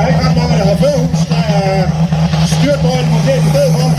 er ikke ret mange, der har førhus. Der er styrtbøjlen måske i stedet for.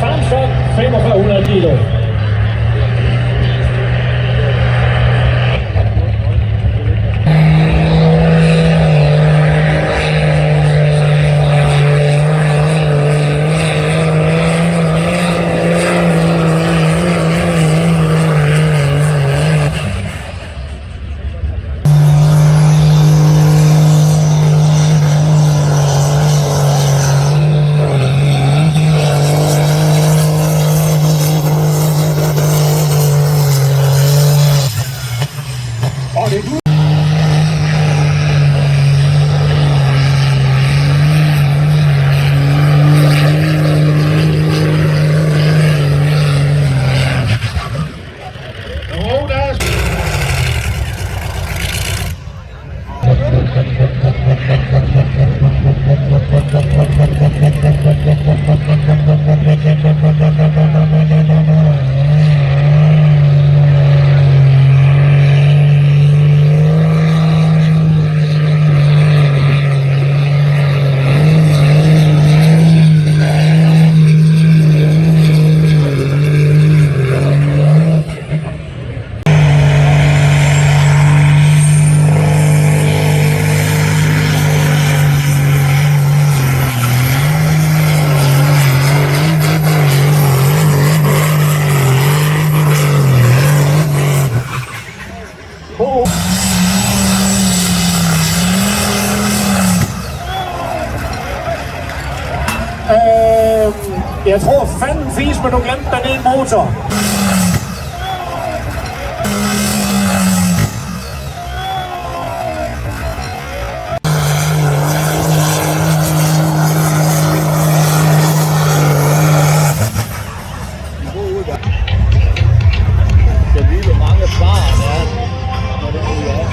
Farmstrong 4500 kilo. Jeg tror fanden fisk, men du glemte den ene motor. Det lyder mange svar, ja. Når det er ja.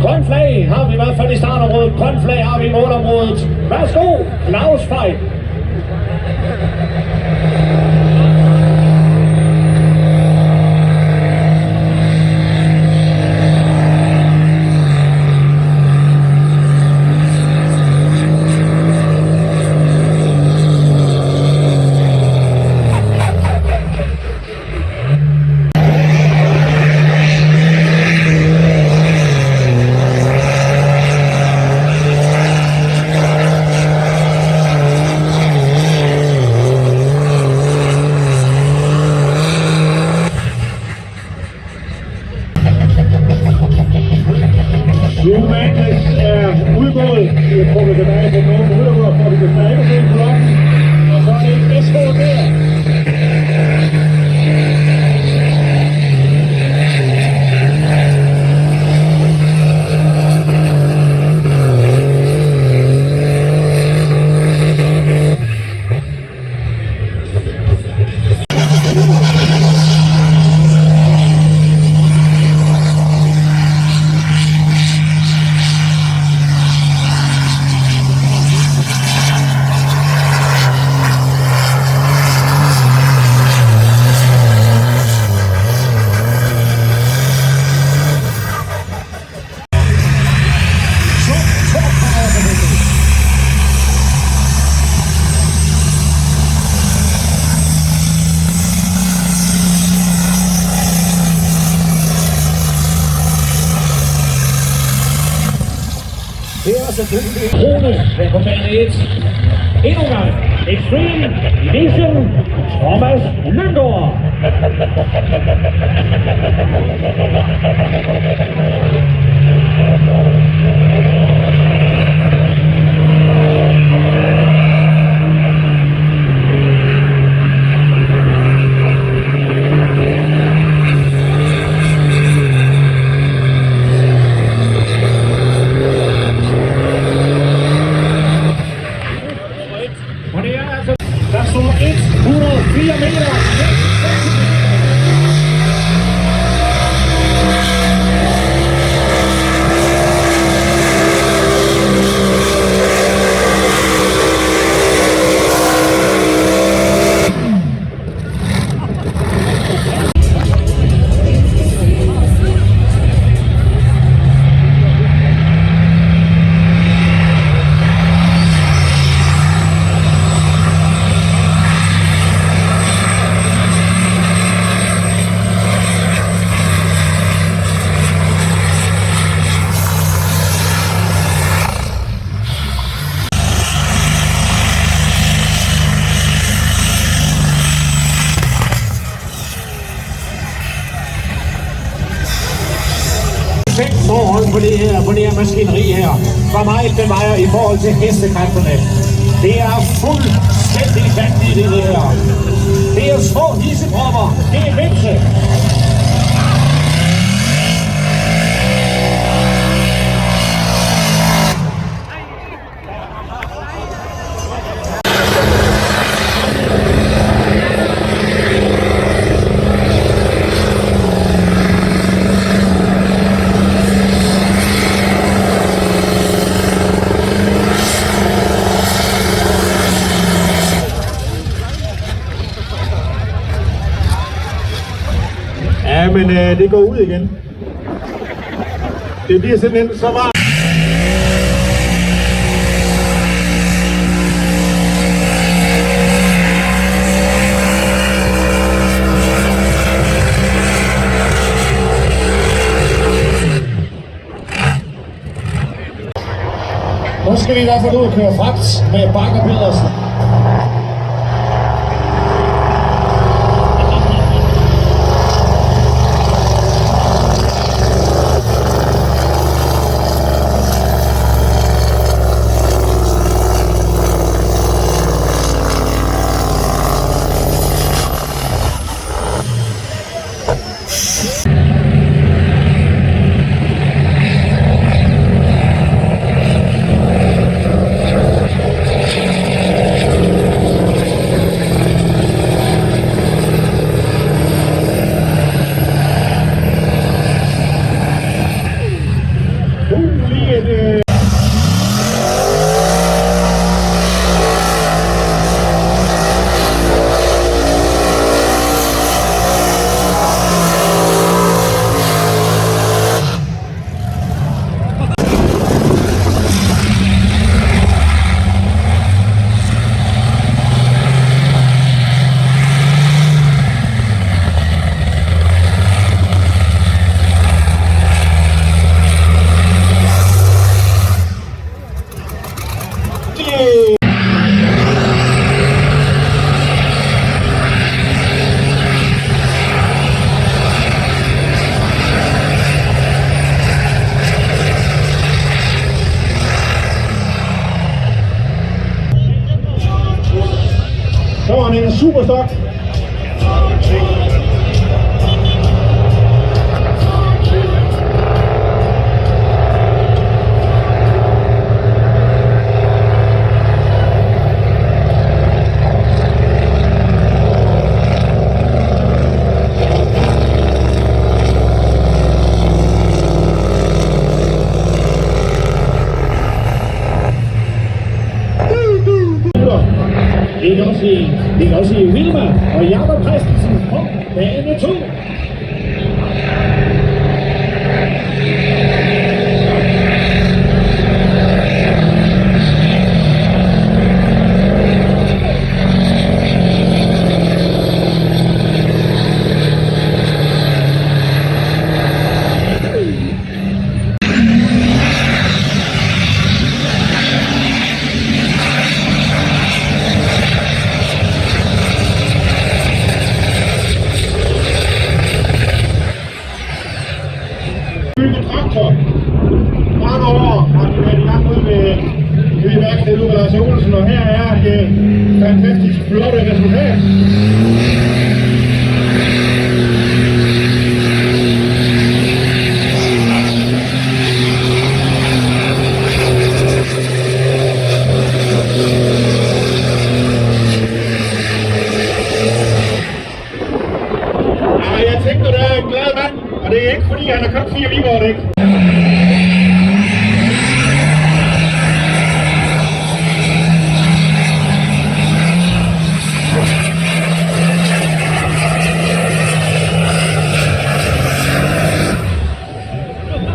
Grøn flag har vi i hvert fald i startområdet. Grøn flag har vi i målområdet. Værsgo, Claus Fej. Humanis er udgået. Vi har trukket tilbage på nogle hører, for vi kan tage på klokken. Og så er det SH der. Det er selvfølgelig Rune på bane 1. Endnu en gang. Extreme Division, Thomas Lynggaard. Og det er altså, der står 104 meter. Forhold på det her maskineri her. Hvor meget det vejer i forhold til hestekræfterne. Det er fuldstændig vanvittigt det her. Det er små hissepropper. Det er vimse. Ja, men det går ud igen. Det bliver simpelthen så varmt. Nu skal vi i hvert fald ud og køre fragt med Bakker Pedersen. Så var han en superstok. Det kan også sige Wilma og Jakob Christensen på bane 2. godt over, og de er i gang ud ved nye værksted ud af Lars Olsen, og her er det fantastisk flotte resultat. Jeg tænker, der er en glad mand, og det er ikke fordi, han har købt 4 Viborg-dæk.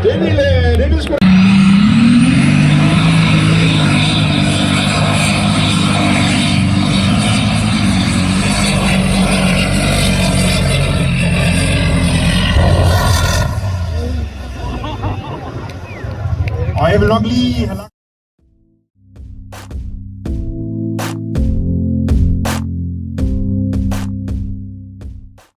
Det ville sgu... Og jeg vil nok lige have lagt...